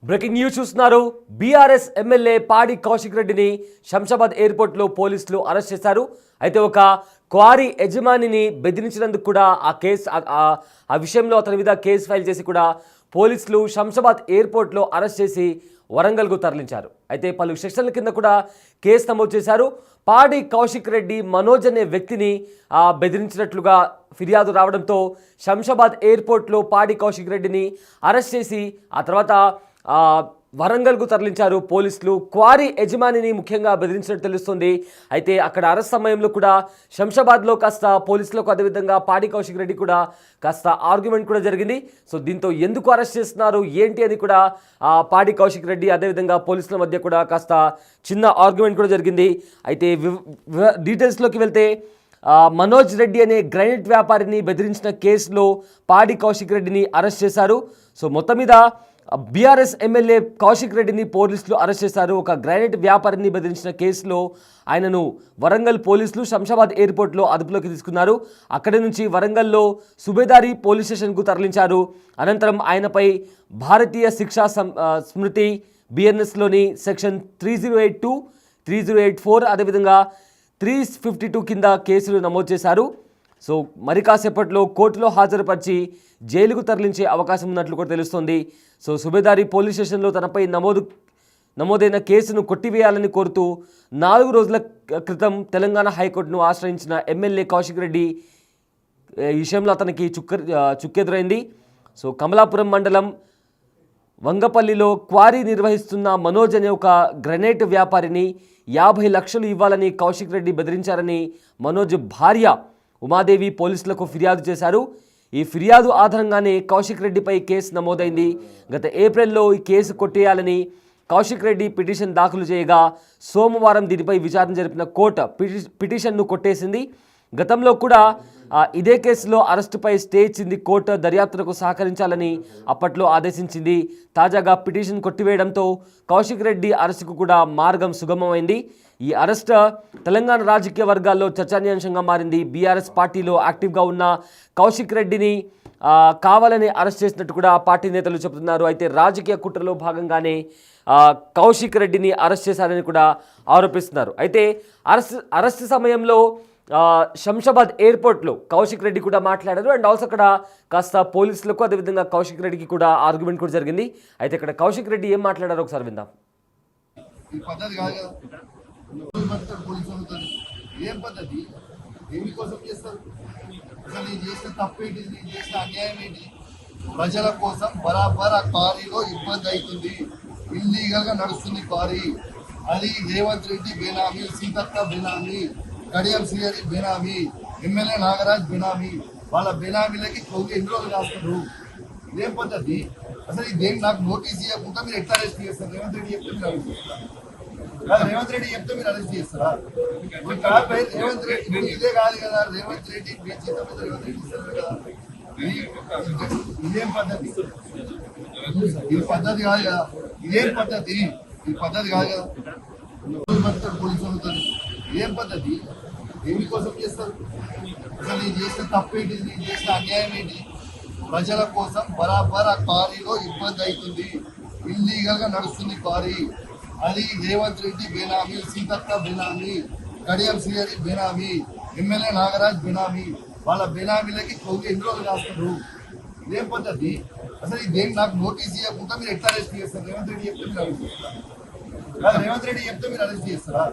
Breaking news చూస్తున్నారు. BRS MLA Padi Kaushik రెడ్డిని శంషాబాద్ ఎయిర్పోర్ట్లో పోలీసులు అరెస్ట్ చేశారు. అయితే ఒక క్వారీ యజమానిని బెదిరించినందుకు కూడా ఆ విషయంలో అతని మీద కేసు ఫైల్ చేసి కూడా పోలీసులు శంషాబాద్ ఎయిర్పోర్ట్లో అరెస్ట్ చేసి వరంగల్కు తరలించారు. అయితే పలు సెక్షన్ల కింద కూడా కేసు నమోదు చేశారు. పాడి కౌశిక్ రెడ్డి మనోజ్ అనే వ్యక్తిని బెదిరించినట్లుగా ఫిర్యాదు రావడంతో శంషాబాద్ ఎయిర్పోర్ట్లో పాడి కౌశిక్ రెడ్డిని అరెస్ట్ చేసి ఆ తర్వాత వరంగల్కు తరలించారు పోలీసులు. క్వారీ యజమానిని ముఖ్యంగా బెదిరించినట్టు తెలుస్తుంది. అయితే అక్కడ అరెస్ట్ సమయంలో కూడా శంషాబాద్లో కాస్త పోలీసులకు అదేవిధంగా పాడి కౌశిక్ రెడ్డి కూడా కాస్త ఆర్గ్యుమెంట్ కూడా జరిగింది. సో దీంతో ఎందుకు అరెస్ట్ చేస్తున్నారు ఏంటి అని కూడా పాడి కౌశిక్ రెడ్డి అదేవిధంగా పోలీసుల మధ్య కూడా కాస్త చిన్న ఆర్గ్యుమెంట్ కూడా జరిగింది. అయితే డీటెయిల్స్లోకి వెళ్తే మనోజ్ రెడ్డి అనే గ్రైనేట్ వ్యాపారిని బెదిరించిన కేసులో పాడి కౌశిక్ రెడ్డిని అరెస్ట్ చేశారు. సో మొత్తం మీద బీఆర్ఎస్ ఎమ్మెల్యే కౌశిక్ రెడ్డిని పోలీసులు అరెస్ట్ చేశారు. ఒక గ్రైనేట్ వ్యాపారిని బెదిరించిన కేసులో ఆయనను వరంగల్ పోలీసులు శంషాబాద్ ఎయిర్పోర్ట్లో అదుపులోకి తీసుకున్నారు. అక్కడి నుంచి వరంగల్లో సుబేదారి పోలీస్ స్టేషన్కు తరలించారు. అనంతరం ఆయనపై భారతీయ శిక్షా స్మృతి బిఎన్ఎస్లోని సెక్షన్ 3082, 3084 అదేవిధంగా 352 కింద కేసులు నమోదు చేశారు. సో మరి కాసేపట్లో కోర్టులో హాజరుపరిచి జైలుకు తరలించే అవకాశం ఉన్నట్లు కూడా తెలుస్తోంది. సో సుబేదారి పోలీస్ స్టేషన్లో తనపై నమోదైన కేసును కొట్టివేయాలని కోరుతూ 4 రోజుల క్రితం తెలంగాణ హైకోర్టును ఆశ్రయించిన ఎమ్మెల్యే కౌశిక్ రెడ్డి ఈ విషయంలో అతనికి చుక్కెదురైంది. సో కమలాపురం మండలం వంగపల్లిలో క్వారీ నిర్వహిస్తున్న మనోజ్ అనే ఒక గ్రెనేట్ వ్యాపారిని 50 లక్షలు ఇవ్వాలని కౌశిక్ రెడ్డి బెదిరించారని మనోజ్ భార్య ఉమాదేవి పోలీసులకు ఫిర్యాదు చేశారు. ఈ ఫిర్యాదు ఆధారంగానే కౌశిక్ రెడ్డిపై కేసు నమోదైంది. గత ఏప్రిల్లో ఈ కేసు కొట్టేయాలని కౌశిక్ రెడ్డి పిటిషన్ దాఖలు చేయగా సోమవారం దీనిపై విచారణ జరిపిన కోర్టు పిటిషన్ను కొట్టేసింది. గతంలో కూడా ఇదే కేసులో అరెస్టుపై స్టే ఇచ్చింది కోర్టు. దర్యాప్తులకు సహకరించాలని అప్పట్లో ఆదేశించింది. తాజాగా పిటిషన్ కొట్టివేయడంతో కౌశిక్ రెడ్డి అరెస్టుకు కూడా మార్గం సుగమమైంది. ఈ అరెస్ట్ తెలంగాణ రాజకీయ వర్గాల్లో చర్చనీయాంశంగా మారింది. బీఆర్ఎస్ పార్టీలో యాక్టివ్గా ఉన్న కౌశిక్ రెడ్డిని కావాలని అరెస్ట్ చేసినట్టు కూడా పార్టీ నేతలు చెబుతున్నారు. అయితే రాజకీయ కుట్రలో భాగంగానే కౌశిక్ రెడ్డిని అరెస్ట్ చేశారని కూడా ఆరోపిస్తున్నారు. అయితే అరెస్ట్ సమయంలో శంషాబాద్ ఎయిర్పోర్ట్లో కౌశిక్ రెడ్డి కూడా మాట్లాడారు. అండ్ ఆల్సో అక్కడ కాస్త పోలీసులకు అదేవిధంగా కౌశిక్ రెడ్డికి కూడా ఆర్గ్యుమెంట్ కూడా జరిగింది. అయితే ఇక్కడ కౌశిక్ రెడ్డి ఏం మాట్లాడారో ఒకసారి విందాం. ఏం పద్ధతి దేనికోసం చేస్తారు? అసలు నేను చేసిన తప్పేంటి, నేను చేసిన అన్యాయం ఏంటి? ప్రజల కోసం బరాబర్ ఆ క్వారీలో ఇబ్బంది అవుతుంది. ఇల్లీగల్ గా నడుస్తుంది క్వారీ. అది రేవంత్ రెడ్డి బేనామీ, సీతక్క బేనామీ, కడియం శ్రీహరి బేనామీ, ఎమ్మెల్యే నాగరాజ్ బేనామీ. వాళ్ళ బేనామీలకి ఎన్ని రోజులు రాస్తారు? ఇదేం పద్ధతి? అసలు ఇదేం నాకు నోటీస్ ఇవ్వకుండా మీరు ఎట్లా అరెస్ట్ చేస్తారు? రేవంత్ రెడ్డి చెప్తే మీరు అరెస్ట్ చేస్తారు. రేవంత్ రెడ్డి చెప్తే మీరు అరెస్ట్ చేస్తారా? రేవంత్ రెడ్డి ఇదే కాదు కదా, రేవంత్ రెడ్డి రేవంత్ రెడ్డి ఇస్తారు కదా. ఇదేం పద్ధతి? ఇది పద్ధతి కాదు కదా. ఇదేం పద్ధతి? ఇది పద్ధతి కాదు కదా. పోలీసు అవుతుంది. ఏం పద్ధతి? దేనికోసం చేస్తారు? అసలు నేను చేసిన తప్పేంటి, నేను చేసిన అన్యాయం ఏంటి? ప్రజల కోసం బరాబర్ ఆ క్వారీలో ఇబ్బంది అవుతుంది. ఇల్లీగల్ గా నడుస్తుంది క్వారీ. అది రేవంత్ రెడ్డి బేనామీ, సీతక్క బేనామీ, కడియం శ్రీహరి బేనామీ, ఎమ్మెల్యే నాగరాజ్ బేనామీ. వాళ్ళ బేనామీలకి ఎన్ని రోజులు రాస్తారు? ఇదేం పద్ధతి? అసలు ఇదేం నాకు నోటీస్ ఇవ్వకుండా మీరు ఎట్లా అరెస్ట్ చేస్తారు? రేవంత్ రెడ్డి చెప్తే మీరు అరెస్ట్ చేస్తారా? రేవంత్ రెడ్డి చెప్తే మీరు అరెస్ట్ చేస్తారా?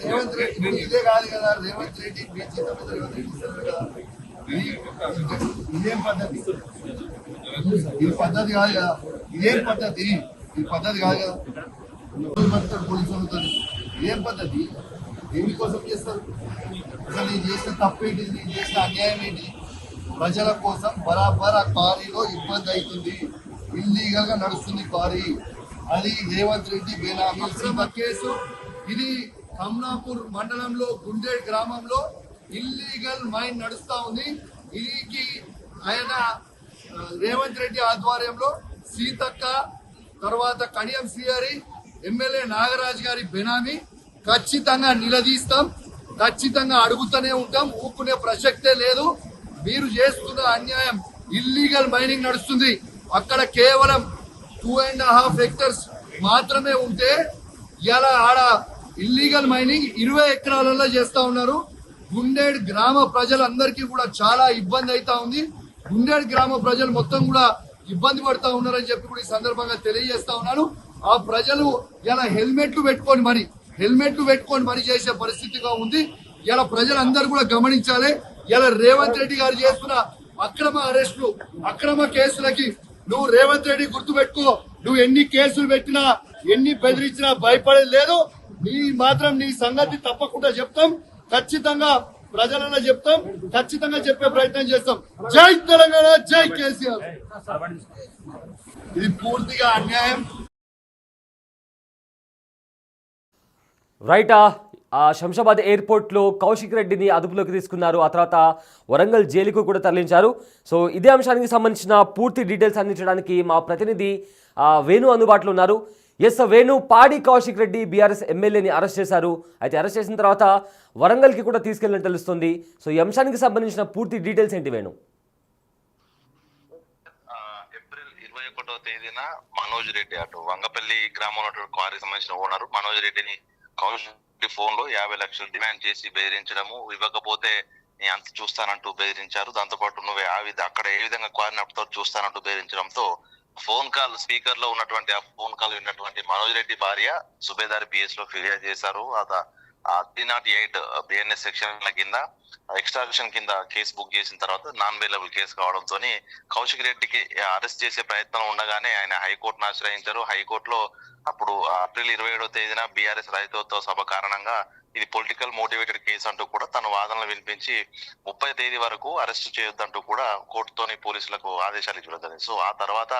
రేవంత్ రెడ్డి ఇదే కాదు కదా, రేవంత్ రెడ్డి రేవంత్ రెడ్డి ఇస్తారు కదా. ఇదేం పద్ధతి? ఇది పద్ధతి కాదు కదా. ఇదేం పద్ధతి? ఇది పద్ధతి కాదు కదా. పోలీసు అవుతుంది. ఏం పద్ధతి? దేనికోసం చేస్తారు? అసలు నేను చేసిన తప్పేంటి, నేను చేసిన అన్యాయం ఏంటి? ప్రజల కోసం బరాబర్ ఆ క్వారీలో ఇబ్బంది అవుతుంది. ఇల్లీగల్ గా నడుస్తుంది క్వారీ. అది రేవంత్ రెడ్డి బేనామీ కేసు. ఇది కమలాపూర్ మండలంలో గుండేడ్ గ్రామంలో ఇల్లీగల్ మైన్ నడుస్తా ఉంది. ఇది ఆయన రేవంత్ రెడ్డి ఆధ్వర్యంలో సీతక్క, తర్వాత కడియం శ్రీహరి, ఎమ్మెల్యే నాగరాజ్ గారి బెనామీ. ఖచ్చితంగా నిలదీస్తాం, ఖచ్చితంగా అడుగుతూనే ఉంటాం. ఊపుకునే ప్రసక్తే లేదు. మీరు చేస్తున్న అన్యాయం. ఇల్లీగల్ మైనింగ్ నడుస్తుంది అక్కడ. కేవలం 2.5 hectares మాత్రమే ఉంటే ఇలా ఆడ ఇల్లీగల్ మైనింగ్ 20 ఎకరాలలో చేస్తా ఉన్నారు. గుండేడ్ గ్రామ ప్రజలందరికీ కూడా చాలా ఇబ్బంది అవుతా ఉంది. గుండేడ్ గ్రామ ప్రజలు మొత్తం కూడా ఇబ్బంది పడతా ఉన్నారని చెప్పి కూడా ఈ సందర్భంగా తెలియజేస్తా ఉన్నాను. ఆ ప్రజలు ఇలా హెల్మెట్లు పెట్టుకొని మరి చేసే పరిస్థితిగా ఉంది. ఇలా ప్రజలందరూ కూడా గమనించాలి. ఇలా రేవంత్ రెడ్డి గారు చేస్తున్న అక్రమ అరెస్టులు, అక్రమ కేసులకి నువ్వు రేవంత్ రెడ్డి గుర్తుపెట్టుకో. నువ్వు ఎన్ని కేసులు పెట్టినా, ఎన్ని బెదిరించినా భయపడేది లేదు. నీ సంగతి తప్పకుండా చెప్తాం. ఖచ్చితంగా ప్రజలలో చెప్తాం. ఖచ్చితంగా చెప్పే ప్రయత్నం చేస్తాం. జై తెలంగాణ, జై కేసీఆర్. ఇది పూర్తిగా అన్యాయం. రైట్. శంషాబాద్ ఎయిర్పోర్ట్లో కౌశిక్ రెడ్డిని అదుపులోకి తీసుకున్నారు. ఆ తర్వాత వరంగల్ జైలుకు కూడా తరలించారు. సో ఇదే అంశానికి సంబంధించిన పూర్తి డీటెయిల్స్ అందించడానికి మా ప్రతినిధి వేణు అందుబాటులో ఉన్నారు. ఎస్ వేణు, పాడి కౌశిక్ రెడ్డి బీఆర్ఎస్ ఎమ్మెల్యేని అరెస్ట్ చేశారు. అయితే అరెస్ట్ చేసిన తర్వాత వరంగల్కి కూడా తీసుకెళ్ళినట్టు తెలుస్తుంది. సో ఈ అంశానికి సంబంధించిన పూర్తి డీటెయిల్స్ ఏంటి వేణు? ఏప్రిల్ 21వ తేదీన మనోజ్ రెడ్డి అటు వంగపల్లి గ్రామంలో క్వారీకి సంబంధించిన ఓనర్ మనోజ్ రెడ్డిని కౌశిక్ ఫోన్ లో 50 లక్షలు డిమాండ్ చేసి బెదిరించడము, ఇవ్వకపోతే నీ అంత చూస్తానంటూ బెదిరించారు. దాంతో పాటు నువ్వు అక్కడ ఏ విధంగా క్వారీ నడుపుతావు చూస్తానంటూ బెదిరించడంతో ఫోన్ కాల్ స్పీకర్ లో ఉన్నటువంటి ఆ ఫోన్ కాల్ విన్నటువంటి మనోజ్ రెడ్డి భార్య సుబేదారి పిఎస్ లో ఫిర్యాదు చేశారు. 308 బిఎన్ఎస్ సెక్షన్ల కింద ఎక్స్ట్రాక్షన్ కింద కేసు బుక్ చేసిన తర్వాత నాన్ బెయిలబుల్ కేసు కావడంతో కౌశిక్ రెడ్డికి అరెస్ట్ చేసే ప్రయత్నం ఉండగానే ఆయన హైకోర్టును ఆశ్రయించారు. హైకోర్టులో అప్పుడు ఏప్రిల్ 27వ తేదీన బీఆర్ఎస్ రైతోత్సవ సభ కారణంగా ఇది పొలిటికల్ మోటివేటెడ్ కేసు అంటూ కూడా తన వాదనలు వినిపించి 30వ తేదీ వరకు అరెస్ట్ చేయొద్దంటూ కూడా కోర్టుతోని పోలీసులకు ఆదేశాలు ఇవ్వడం జరిగింది. సో ఆ తర్వాత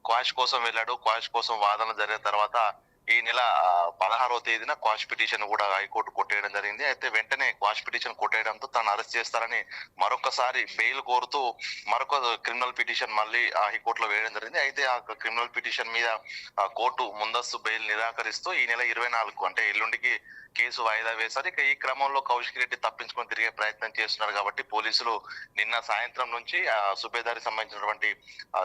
క్వాష్ కోసం వెళ్ళాడు. క్వాష్ కోసం వాదన జరిగిన తర్వాత ఈ నెల 16వ తేదీన క్వాష్ పిటిషన్ కూడా హైకోర్టు కొట్టేయడం జరిగింది. అయితే వెంటనే క్వాష్ పిటిషన్ కొట్టేయడంతో తను అరెస్ట్ చేస్తారని మరొకసారి బెయిల్ కోరుతూ మరొక క్రిమినల్ పిటిషన్ మళ్ళీ హైకోర్టులో వేయడం జరిగింది. అయితే ఆ క్రిమినల్ పిటిషన్ మీద కోర్టు ముందస్తు బెయిల్ నిరాకరిస్తూ ఈ నెల 24 అంటే ఎల్లుండికి కేసు వాయిదా వేశారు. ఇక ఈ క్రమంలో కౌశిక్ రెడ్డి తప్పించుకొని తిరిగే ప్రయత్నం చేస్తున్నారు కాబట్టి పోలీసులు నిన్న సాయంత్రం నుంచి సుబేదారి సంబంధించినటువంటి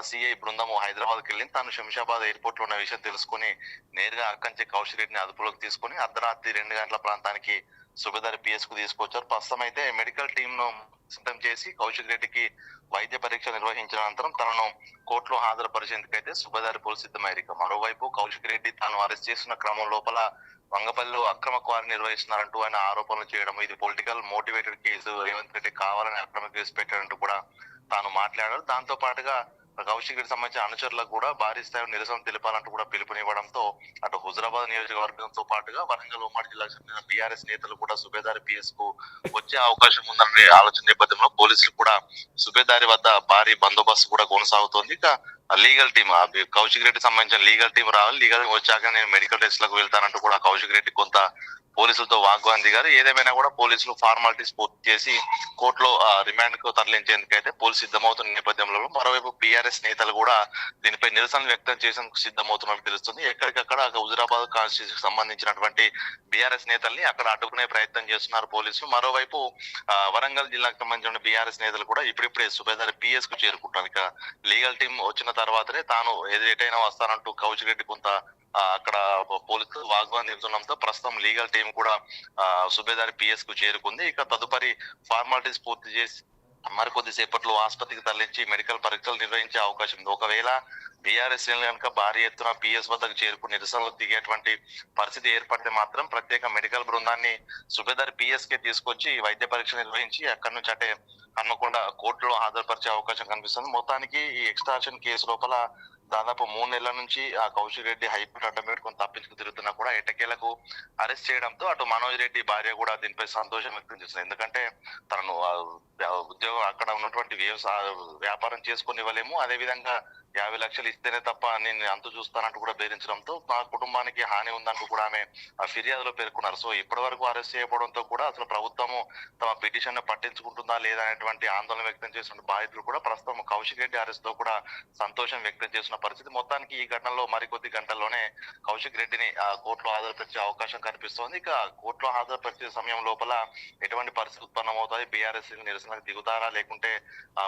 సిఐ బృందము హైదరాబాద్కి వెళ్ళింది. తాను శంషాబాద్ ఎయిర్పోర్ట్ లో ఉన్న విషయం తెలుసుకుని నేరుగా అక్కడి కౌశిక్ రెడ్డిని అదుపులోకి తీసుకుని అర్ధరాత్రి 2 గంటల ప్రాంతానికి సుబేదారి పిఎస్ కు తీసుకొచ్చారు. ప్రస్తుతం అయితే మెడికల్ టీమ్ ను సిద్ధం చేసి కౌశిక్ రెడ్డికి వైద్య పరీక్ష నిర్వహించిన అనంతరం తనను కోర్టులో హాజరుపరిచేందుకైతే సుబేదారి పోలీసు సిద్ధమయ్యారు. మరోవైపు కౌశిక్ రెడ్డి తాను అరెస్ట్ చేసిన క్రమం లోపల వంగపల్లిలో అక్రమ క్వారీ నిర్వహిస్తున్నారంటూ ఆయన ఆరోపణలు చేయడం, ఇది political motivated case, Revanth Reddy కావాలని అక్రమ కేసు పెట్టారంటూ కూడా తాను మాట్లాడారు. దాంతో పాటుగా కౌశిక్ రెడ్డి సంబంధించిన అనుచరులకు కూడా భారీ స్థాయిలో నిరసన తెలిపాలంటూ కూడా పిలుపునివ్వడంతో అటు హుజరాబాద్ నియోజకవర్గంతో పాటుగా వరంగల్ ఉమ్మడి జిల్లాకు చెందిన బీఆర్ఎస్ నేతలు కూడా సుబేదారి పిఎస్ కు వచ్చే అవకాశం ఉందనే ఆలోచన నేపథ్యంలో పోలీసులు కూడా సుబేదారి వద్ద భారీ బందోబస్తు కూడా కొనసాగుతోంది. ఇక లీగల్ టీమ్ కౌశిక్ రెడ్డి సంబంధించిన లీగల్ టీం రావాలి, లీగల్ వచ్చాక నేను మెడికల్ టెస్ట్ లకు వెళ్తానంటూ కూడా కౌశిక్ రెడ్డి కొంత పోలీసులతో వాగ్వాదం దిగారు. ఏదేమైనా కూడా పోలీసులు ఫార్మాలిటీస్ పూర్తి చేసి కోర్టులో రిమాండ్ కు తరలించేందుకైతే పోలీసు సిద్ధమవుతున్న నేపథ్యంలో మరోవైపు బీఆర్ఎస్ నేతలు కూడా దీనిపై నిరసన వ్యక్తం చేసేందుకు సిద్ధమవుతున్నట్టు తెలుస్తుంది. ఎక్కడికక్కడ హుజరాబాద్ కాన్స్టిట్యూన్సీకి సంబంధించినటువంటి బీఆర్ఎస్ నేతల్ని అక్కడ అడ్డుకునే ప్రయత్నం చేస్తున్నారు పోలీసులు. మరోవైపు వరంగల్ జిల్లాకు సంబంధించిన బీఆర్ఎస్ నేతలు కూడా ఇప్పుడిప్పుడే సుబేదారి పిఎస్ కు చేరుకుంటారు. ఇక లీగల్ టీం వచ్చిన తర్వాతనే తాను ఎటైనా వస్తానంటూ కౌశిక్ రెడ్డి కొంత అక్కడ పోలీసులు వాగ్వాదం దిగుతుండడంతో ప్రస్తుతం లీగల్ టీం కూడా సుబేదారి పిఎస్ కు చేరుకుంది. ఇక తదుపరి ఫార్మాలిటీస్ పూర్తి చేసి మరికొద్దిసేపట్లో ఆసుపత్రికి తరలించి మెడికల్ పరీక్షలు నిర్వహించే అవకాశం ఉంది. ఒకవేళ బీఆర్ఎస్ కనుక భారీ ఎత్తున పిఎస్ వద్దకు చేరుకుని నిరసనలు దిగేటువంటి పరిస్థితి ఏర్పడితే మాత్రం ప్రత్యేక మెడికల్ బృందాన్ని సుబేదారి పిఎస్ కే తీసుకొచ్చి వైద్య పరీక్ష నిర్వహించి అక్కడి నుంచి అంటే హన్మకొండ కోర్టులో హాజరుపరిచే అవకాశం కనిపిస్తుంది. మొత్తానికి ఈ ఎక్స్ట్రాక్షన్ కేసు లోపల దాదాపు 3 నెలల నుంచి ఆ కౌశిక్ రెడ్డి హైకోర్టు అడ్డం పెట్టుకుని తప్పించుకు తిరుగుతున్నా కూడా ఎట్టకేలకు అరెస్ట్ చేయడంతో అటు మనోజ్ రెడ్డి భార్య కూడా దీనిపై సంతోషం వ్యక్తం చేస్తుంది. ఎందుకంటే తనను ఉద్యోగం అక్కడ ఉన్నటువంటి వ్యాపారం చేసుకుని ఇవ్వలేము, అదేవిధంగా 50 లక్షలు ఇస్తేనే తప్ప నేను అంతు చూస్తానంటూ కూడా బెదిరించడంతో మా కుటుంబానికి హాని ఉందంటూ కూడా ఆమె ఫిర్యాదులో పేర్కొన్నారు. సో ఇప్పటి వరకు అరెస్ట్ చేయకపోవడంతో కూడా అసలు ప్రభుత్వము తమ పిటిషన్ పట్టించుకుంటుందా లేదా అనేటువంటి ఆందోళన వ్యక్తం చేసిన బాధితులు కూడా ప్రస్తుతం కౌశిక్ రెడ్డి అరెస్ట్ తో కూడా సంతోషం వ్యక్తం చేసిన పరిస్థితి. మొత్తానికి ఈ ఘటనలో మరికొద్ది గంటల్లోనే కౌశిక్ రెడ్డిని కోర్టులో హాజరుపరిచే అవకాశం కనిపిస్తోంది. ఇక కోర్టులో హాజరుపరిచే సమయం లోపల ఎటువంటి పరిస్థితి ఉత్పన్నమవుతాయి, బీఆర్ఎస్ నిరసనకు దిగుతారా లేకుంటే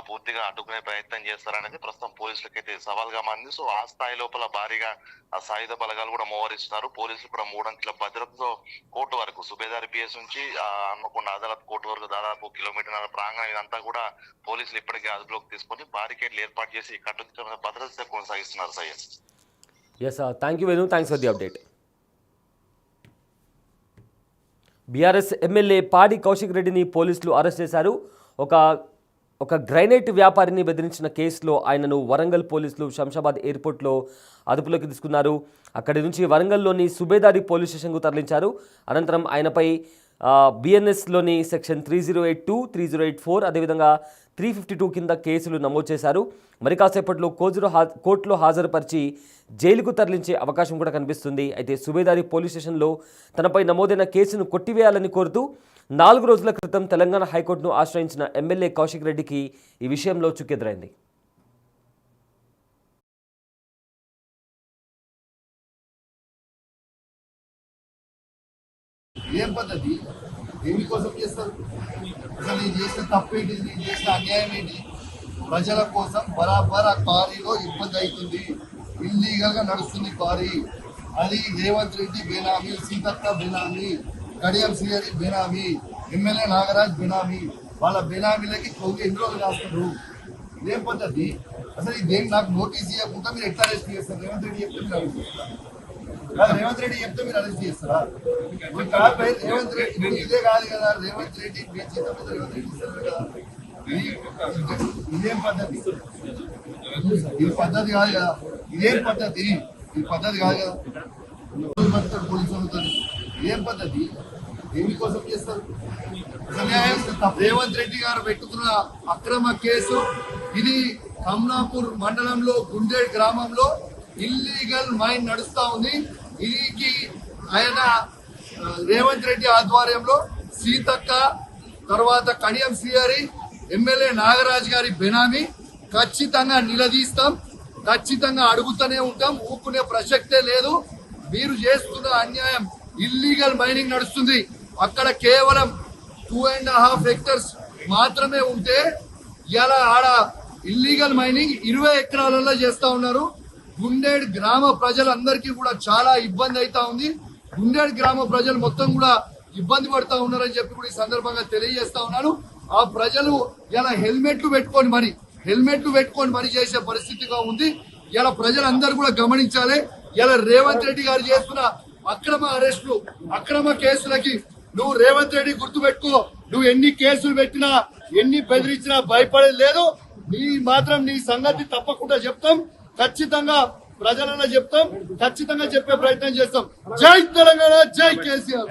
పూర్తిగా అడ్డుకునే ప్రయత్నం చేస్తారా అనేది ప్రస్తుతం పోలీసులకైతే సవాల్గా మారింది. సో ఆ స్థాయి లోపల భారీగా ఆ సాయుధ బలగాలు కూడా మోహరిస్తున్నారు. పోలీసులు కూడా 3 అంకెల భద్రతతో కోర్టు వరకు సుబేదారి పిఎస్ నుంచి హన్మకొండ అదాలత్ కోర్టు వరకు దాదాపు కిలోమీటర్ ప్రాంగణం ఇదంతా కూడా పోలీసులు ఇప్పటికే అదుపులోకి తీసుకొని బారికేడ్లు ఏర్పాటు చేసి కట్టుదిట్టమైన భద్రత కొనసాగిస్తున్నారు. Syed. Yes, thank you Venu, thanks for the update. BRS MLA Padi Kaushik రెడ్డిని పోలీసులు అరెస్ట్ చేశారు. ఒక గ్రైనేట్ వ్యాపారిని బెదిరించిన కేసులో ఆయనను వరంగల్ పోలీసులు శంషాబాద్ ఎయిర్పోర్ట్లో అదుపులోకి తీసుకున్నారు. అక్కడి నుంచి వరంగల్లోని సుబేదారి పోలీస్ స్టేషన్కు తరలించారు. అనంతరం ఆయనపై బిఎన్ఎస్లోని సెక్షన్ 3082, 3084 అదేవిధంగా 352 కింద కేసులు నమోదు చేశారు. మరి కాసేపట్లో కోర్టులో హాజరుపరిచి జైలుకు తరలించే అవకాశం కూడా కనిపిస్తుంది. అయితే సుబేదారి పోలీస్ స్టేషన్లో తనపై నమోదైన కేసును కొట్టివేయాలని కోరుతూ 4 రోజుల క్రితం తెలంగాణ హైకోర్టును ఆశ్రయించిన ఎమ్మెల్యే కౌశిక్ రెడ్డికి ఈ విషయంలో చుక్కెదురైంది. ఏం పద్ధతి? దేనికోసం చేస్తారు? అసలు నేను చేసిన తప్పేంటి? నేను చేసిన అన్యాయం ఏంటి? ప్రజల కోసం బరాబర్ ఆ క్వారీలో ఇబ్బంది అవుతుంది. ఇల్లీగల్ గా నడుస్తుంది క్వారీ. అది రేవంత్ రెడ్డి బేనామీ, సీతక్క బేనామీ, కడియం శ్రీహరి బేనామీ, ఎమ్మెల్యే నాగరాజ్ బేనామీ. వాళ్ళ బేనామీలకి ఎన్ని రోజులు రాస్తారు? ఇదేం పద్ధతి? అసలు ఇదేం నాకు నోటీస్ ఇవ్వకుండా మీరు ఎట్లా అరెస్ట్ చేస్తారు? రేవంత్ రెడ్డి చెప్తే మీరు అరెస్ట్ చేస్తారు. రేవంత్ రెడ్డి చెప్తే మీరు అరెస్ట్ చేస్తారా? రేవంత్ రెడ్డి ఇదే కాదు కదా, రేవంత్ రెడ్డి మీ జీతం మీద రేవంత్ రెడ్డి ఇస్తారు కదా. ఇదేం పద్ధతి? ఇది పద్ధతి కాదు కదా. ఇదేం పద్ధతి? ఇది పద్ధతి కాదు కదా. పోలీసు వాళ్ళతో ఏం పద్ధతి? దేనికోసం చేస్తారు? రేవంత్ రెడ్డి గారు పెట్టుకున్న అక్రమ కేసు ఇది. కమలాపూర్ మండలంలో గుండేడ్ గ్రామంలో ఇల్లీగల్ మైన్ నడుస్తా ఉంది. ఇది ఆయన రేవంత్ రెడ్డి ఆధ్వర్యంలో సీతక్క, తర్వాత కడియం శ్రీహరి, ఎమ్మెల్యే నాగరాజ్ గారి బెనామీ. ఖచ్చితంగా నిలదీస్తాం, ఖచ్చితంగా అడుగుతూనే ఉంటాం. ఊపుకునే ప్రసక్తే లేదు. మీరు చేస్తున్న అన్యాయం. ఇల్లీగల్ మైనింగ్ నడుస్తుంది అక్కడ. కేవలం 2.5 హెక్టర్స్ మాత్రమే ఉంటే ఇలా ఆడ ఇల్లీగల్ మైనింగ్ 20 ఎకరాలలో చేస్తా ఉన్నారు. గుండేడ్ గ్రామ ప్రజలందరికీ కూడా చాలా ఇబ్బంది అవుతా ఉంది. గుండేడ్ గ్రామ ప్రజలు మొత్తం కూడా ఇబ్బంది పడతా ఉన్నారని చెప్పి కూడా ఈ సందర్భంగా తెలియజేస్తా ఉన్నాను. ఆ ప్రజలు ఇలా హెల్మెట్లు పెట్టుకొని మరి చేసే పరిస్థితిగా ఉంది. ఇలా ప్రజలందరూ కూడా గమనించాలి. ఇలా రేవంత్ రెడ్డి గారు చేస్తున్న అక్రమ అరెస్టులు, అక్రమ కేసులకి నువ్వు రేవంత్ రెడ్డి గుర్తుపెట్టుకో. నువ్వు ఎన్ని కేసులు పెట్టినా, ఎన్ని బెదిరించినా భయపడేది లేదు. నీ సంగతి తప్పకుండా చెప్తాం. ఖచ్చితంగా ప్రజలలో చెప్తాం. ఖచ్చితంగా చెప్పే ప్రయత్నం చేస్తాం. జై తెలంగాణ, జై కేసీఆర్.